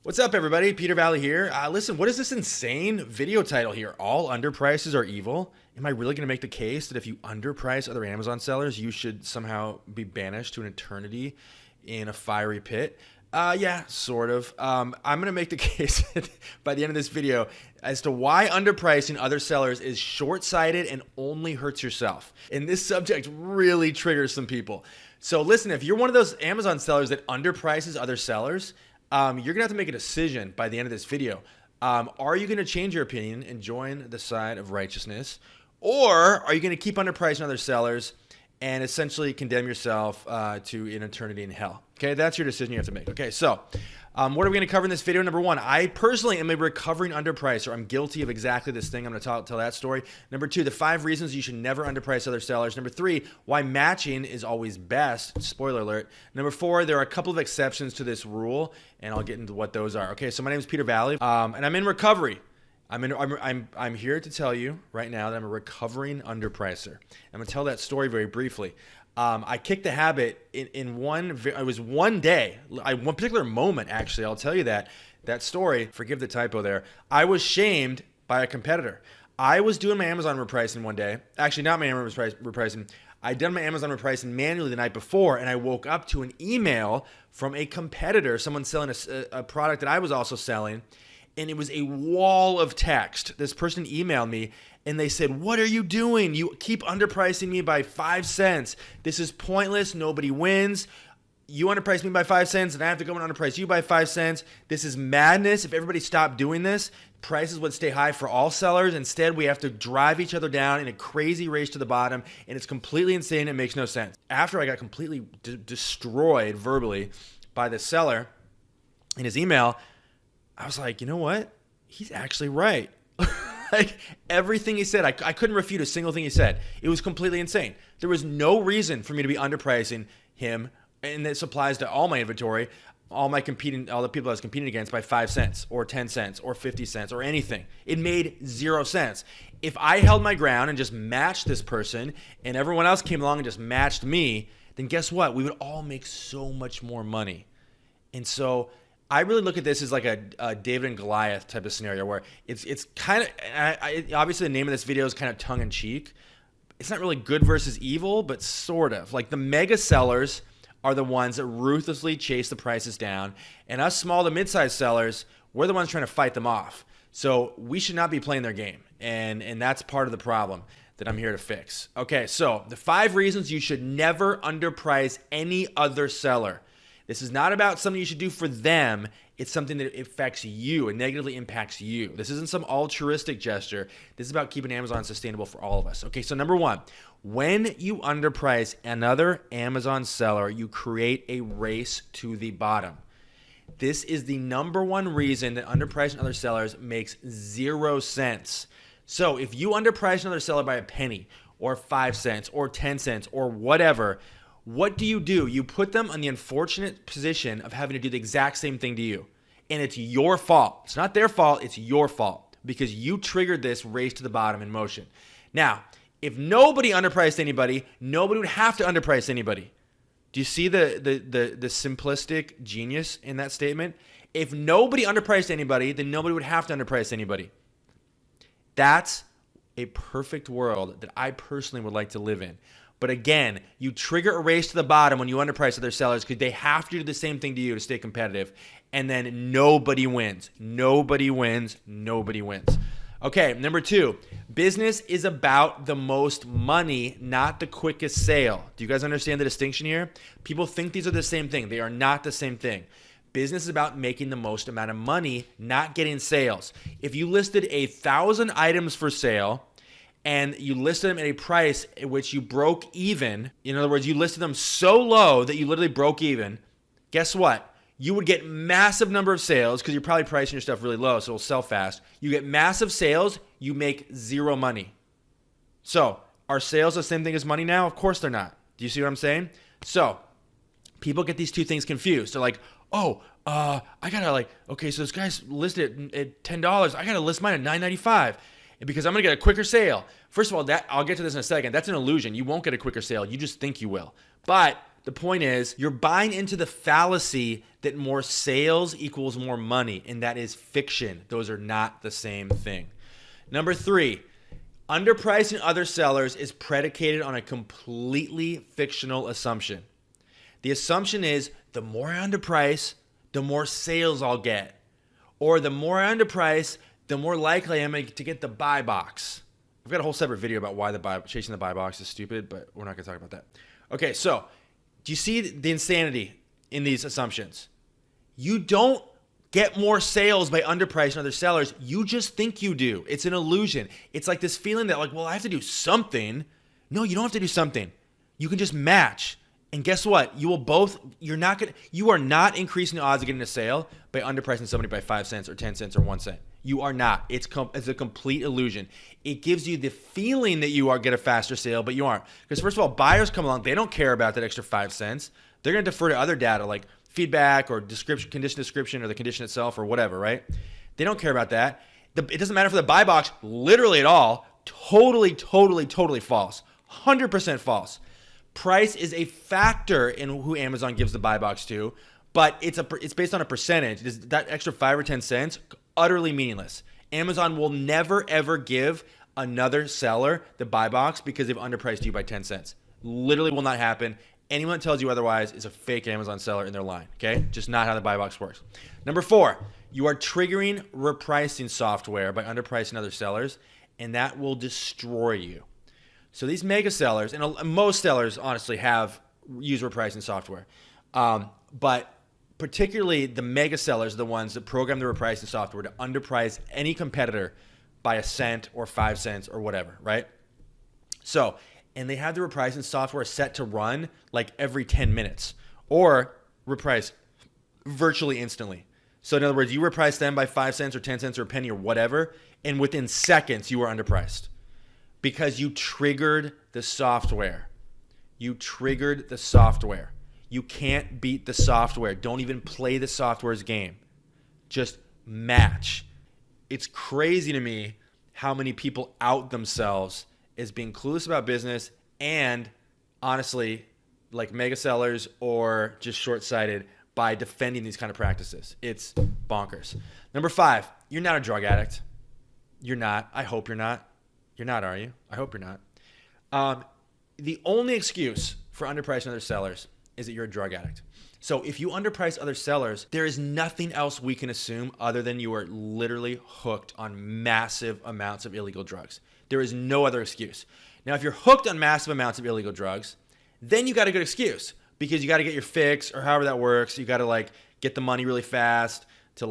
What's up, everybody? Peter Valley here. Listen, what is this insane video title here? All underprices are evil? Am I really going to make the case that if you underprice other Amazon sellers, you should somehow be banished to an eternity in a fiery pit? Yeah, sort of. I'm going to make the case by the end of this video as to why underpricing other sellers is short-sighted and only hurts yourself. And this subject really triggers some people. So listen, if you're one of those Amazon sellers that underprices other sellers, you're going to have to make a decision by the end of this video. Are you going to change your opinion and join the side of righteousness? Or are you going to keep underpricing other sellers and essentially condemn yourself to an eternity in hell? Okay, that's your decision you have to make. Okay, so what are we going to cover in this video? Number one, I personally am a recovering underpricer. I'm guilty of exactly this thing. I'm going to tell that story. Number two, the 5 reasons you should never underprice other sellers. Number 3, why matching is always best. Spoiler alert. Number 4, there are a couple of exceptions to this rule, and I'll get into what those are. Okay, so my name is Peter Valley, and I'm in recovery. I'm here to tell you right now that I'm a recovering underpricer. I'm going to tell that story very briefly. I kicked the habit in one day, one particular moment, actually. I'll tell you that story. Forgive the typo there. I was shamed by a competitor. I was doing my Amazon repricing one day. Actually, not my Amazon repricing. I'd done my Amazon repricing manually the night before, and I woke up to an email from a competitor, someone selling a product that I was also selling. And it was a wall of text. This person emailed me and they said, "What are you doing? You keep underpricing me by 5 cents. This is pointless. Nobody wins. You underprice me by 5 cents and I have to go and underprice you by 5 cents. This is madness. If everybody stopped doing this, prices would stay high for all sellers. Instead, we have to drive each other down in a crazy race to the bottom, and it's completely insane. It makes no sense." After I got completely destroyed verbally by the seller in his email, I was like, you know what? He's actually right. Like everything he said, I couldn't refute a single thing he said. It was completely insane. There was no reason for me to be underpricing him, and this applies to all my inventory, all the people I was competing against by 5 cents or 10 cents or 50 cents or anything. It made 0 sense. If I held my ground and just matched this person and everyone else came along and just matched me, then guess what? We would all make so much more money. And so I really look at this as like a David and Goliath type of scenario where it's kind of, obviously the name of this video is kind of tongue in cheek. It's not really good versus evil, but sort of. Like the mega sellers are the ones that ruthlessly chase the prices down, and us small to mid-sized sellers, we're the ones trying to fight them off. So we should not be playing their game, and that's part of the problem that I'm here to fix. Okay, so the 5 reasons you should never underprice any other seller. This is not about something you should do for them. It's something that affects you and negatively impacts you. This isn't some altruistic gesture. This is about keeping Amazon sustainable for all of us. Okay, so number 1, when you underprice another Amazon seller, you create a race to the bottom. This is the number 1 reason that underpricing other sellers makes 0 sense. So if you underprice another seller by a penny or 5 cents or 10 cents or whatever, what do? You put them in the unfortunate position of having to do the exact same thing to you. And it's your fault. It's not their fault. It's your fault because you triggered this race to the bottom in motion. Now, if nobody underpriced anybody, nobody would have to underprice anybody. Do you see the simplistic genius in that statement? If nobody underpriced anybody, then nobody would have to underprice anybody. That's a perfect world that I personally would like to live in. But again, you trigger a race to the bottom when you underprice other sellers because they have to do the same thing to you to stay competitive. And then nobody wins. Nobody wins. Nobody wins. Okay, number 2, business is about the most money, not the quickest sale. Do you guys understand the distinction here? People think these are the same thing. They are not the same thing. Business is about making the most amount of money, not getting sales. If you listed 1,000 items for sale, and you listed them at a price at which you broke even, in other words, you listed them so low that you literally broke even, guess what? You would get massive number of sales because you're probably pricing your stuff really low, so it'll sell fast. You get massive sales, you make 0 money. So, are sales the same thing as money now? Of course they're not. Do you see what I'm saying? So, people get these two things confused. They're like, I gotta okay, so this guy's listed at $10. I gotta list mine at $9.95. Because I'm going to get a quicker sale. First of all, I'll get to this in a second. That's an illusion. You won't get a quicker sale. You just think you will. But The point is, you're buying into the fallacy that more sales equals more money, and that is fiction. Those are not the same thing. Number 3, underpricing other sellers is predicated on a completely fictional assumption. The assumption is the more I underprice, the more sales I'll get. Or the more I underprice, the more likely I am to get the buy box. I've got a whole separate video about why chasing the buy box is stupid, but we're not going to talk about that. Okay, so do you see the insanity in these assumptions? You don't get more sales by underpricing other sellers. You just think you do. It's an illusion. It's like this feeling that well, I have to do something. No, you don't have to do something. You can just match. And guess what? You are not increasing the odds of getting a sale by underpricing somebody by 5 cents or 10 cents or 1 cent. You are not. It's a complete illusion. It gives you the feeling that you are get a faster sale, but you aren't. Because first of all, buyers come along. They don't care about that extra 5 cents. They're going to defer to other data like feedback or condition description or the condition itself or whatever, right? They don't care about that. It doesn't matter for the buy box literally at all. Totally false. 100% false. Price is a factor in who Amazon gives the buy box to, but it's based on a percentage. That extra 5 or 10 cents, utterly meaningless. Amazon will never ever give another seller the buy box because they've underpriced you by 10 cents. Literally will not happen. Anyone that tells you otherwise is a fake Amazon seller in their line, okay? Just not how the buy box works. Number 4, you are triggering repricing software by underpricing other sellers, and that will destroy you. So these mega sellers, and most sellers honestly use repricing software, but particularly the mega sellers are the ones that program the repricing software to underprice any competitor by a cent or 5 cents or whatever, right? So, and they have the repricing software set to run like every 10 minutes or reprice virtually instantly. So in other words, you reprice them by 5 cents or 10 cents or a penny or whatever, and within seconds you are underpriced because you triggered the software. You triggered the software. You can't beat the software. Don't even play the software's game. Just match. It's crazy to me how many people out themselves as being clueless about business and honestly like mega sellers or just short-sighted by defending these kind of practices. It's bonkers. Number 5, you're not a drug addict. You're not. I hope you're not. You're not, are you? I hope you're not. The only excuse for underpricing other sellers is that you're a drug addict. So if you underprice other sellers, there is nothing else we can assume other than you are literally hooked on massive amounts of illegal drugs. There is no other excuse. Now, if you're hooked on massive amounts of illegal drugs, then you got a good excuse because you got to get your fix or however that works. You got to get the money really fast to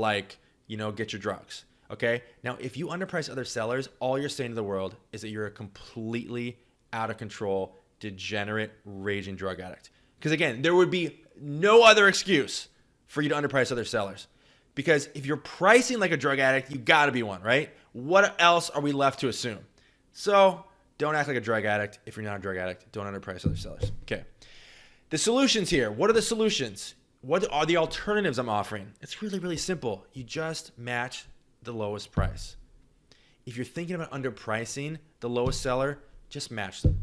get your drugs. Okay? Now, if you underprice other sellers, all you're saying to the world is that you're a completely out of control, degenerate, raging drug addict. Because again, there would be no other excuse for you to underprice other sellers. Because if you're pricing like a drug addict, you got to be one, right? What else are we left to assume? So don't act like a drug addict. If you're not a drug addict, don't underprice other sellers. Okay. The solutions here. What are the solutions? What are the alternatives I'm offering? It's really, really simple. You just match the lowest price. If you're thinking about underpricing the lowest seller, just match them.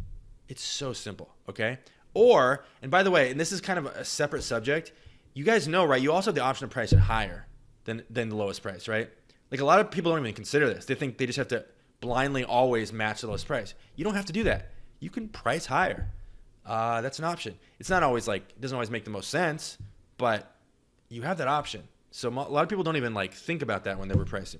It's so simple, okay? Or, and by the way, and this is kind of a separate subject, you guys know, right? You also have the option to price it higher than the lowest price, right? Like a lot of people don't even consider this. They think they just have to blindly always match the lowest price. You don't have to do that. You can price higher. That's an option. It's not always it doesn't always make the most sense, but you have that option. So a lot of people don't even think about that when they're repricing.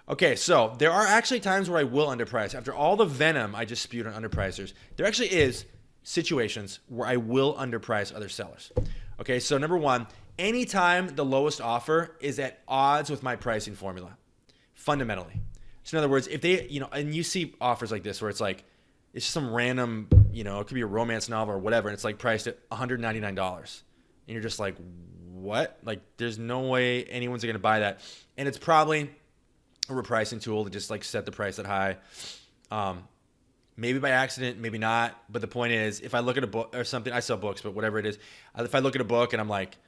Okay, so there are actually times where I will underprice. After all the venom I just spewed on underpricers, there actually is situations where I will underprice other sellers. Okay, so number 1, anytime the lowest offer is at odds with my pricing formula, fundamentally. So in other words, if they, and you see offers like this where it's it's just some random, it could be a romance novel or whatever, and it's priced at $199. And you're just like, what? There's no way anyone's going to buy that. And it's probably a repricing tool to just set the price that high. Maybe by accident, maybe not. But the point is, if I look at a book or something, I sell books, but whatever it is, if I look at a book and I'm like,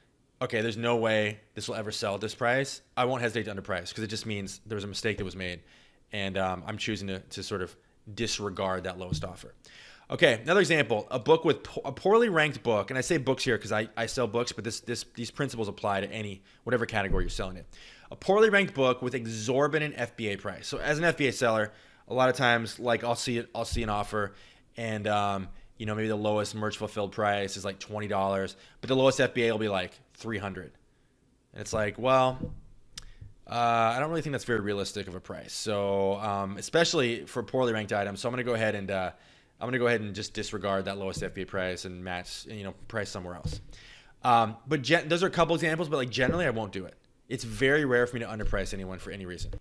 okay, there's no way this will ever sell at this price, I won't hesitate to underprice because it just means there was a mistake that was made. And I'm choosing to sort of disregard that lowest offer. Okay, another example, a book with a poorly ranked book, and I say books here because I sell books, but these principles apply to whatever category you're selling it. A poorly ranked book with exorbitant FBA price. So as an FBA seller, a lot of times, like I'll see an offer, and maybe the lowest merch fulfilled price is like $20, but the lowest FBA will be like $300, and it's like, well, I don't really think that's very realistic of a price. So especially for poorly ranked items, so I'm going to go ahead and just disregard that lowest FBA price and match, price somewhere else. But those are a couple examples, but like generally I won't do it. It's very rare for me to underprice anyone for any reason.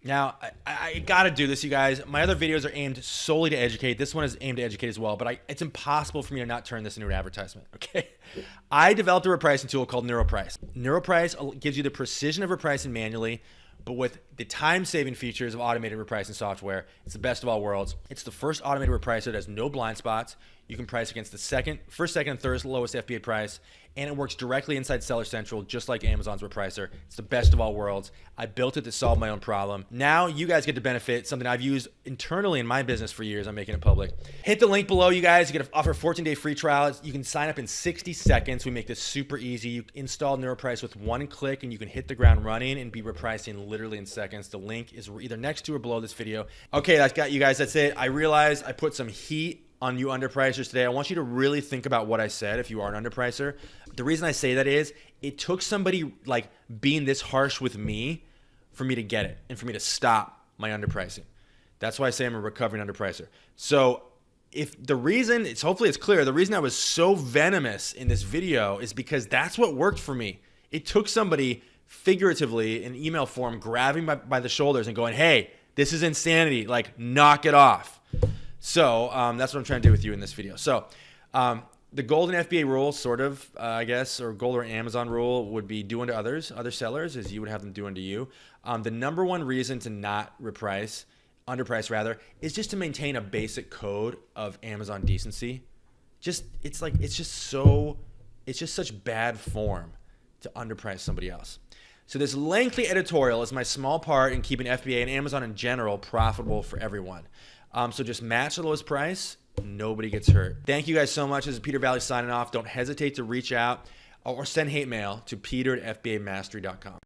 Now, I got to do this, you guys. My other videos are aimed solely to educate. This one is aimed to educate as well, but it's impossible for me to not turn this into an advertisement, okay? I developed a repricing tool called NeuroPrice. NeuroPrice gives you the precision of repricing manually, but with the time-saving features of automated repricing software. It's the best of all worlds. It's the first automated repricer that has no blind spots. You can price against the first, second, and third lowest FBA price, and it works directly inside Seller Central, just like Amazon's repricer. It's the best of all worlds. I built it to solve my own problem. Now you guys get to benefit, something I've used internally in my business for years. I'm making it public. Hit the link below, you guys. You get to offer a 14-day free trial. You can sign up in 60 seconds. We make this super easy. You install NeuroPrice with one click, and you can hit the ground running and be repricing literally in seconds. The link is either next to or below this video. Okay, that's got you guys. That's it. I realized I put some heat on you underpricers today. I want you to really think about what I said if you are an underpricer. The reason I say that is it took somebody like being this harsh with me for me to get it and for me to stop my underpricing. That's why I say I'm a recovering underpricer. So hopefully it's clear, the reason I was so venomous in this video is because that's what worked for me. It took somebody figuratively in email form grabbing by the shoulders and going, hey, this is insanity, like knock it off. So that's what I'm trying to do with you in this video. So the golden FBA rule, sort of, I guess, or golden Amazon rule would be do unto others, other sellers, as you would have them do unto you. The number one reason to not underprice is just to maintain a basic code of Amazon decency. It's just such bad form to underprice somebody else. So this lengthy editorial is my small part in keeping FBA and Amazon in general profitable for everyone. So just match the lowest price. Nobody gets hurt. Thank you guys so much. This is Peter Valley signing off. Don't hesitate to reach out or send hate mail to peter@fbamastery.com.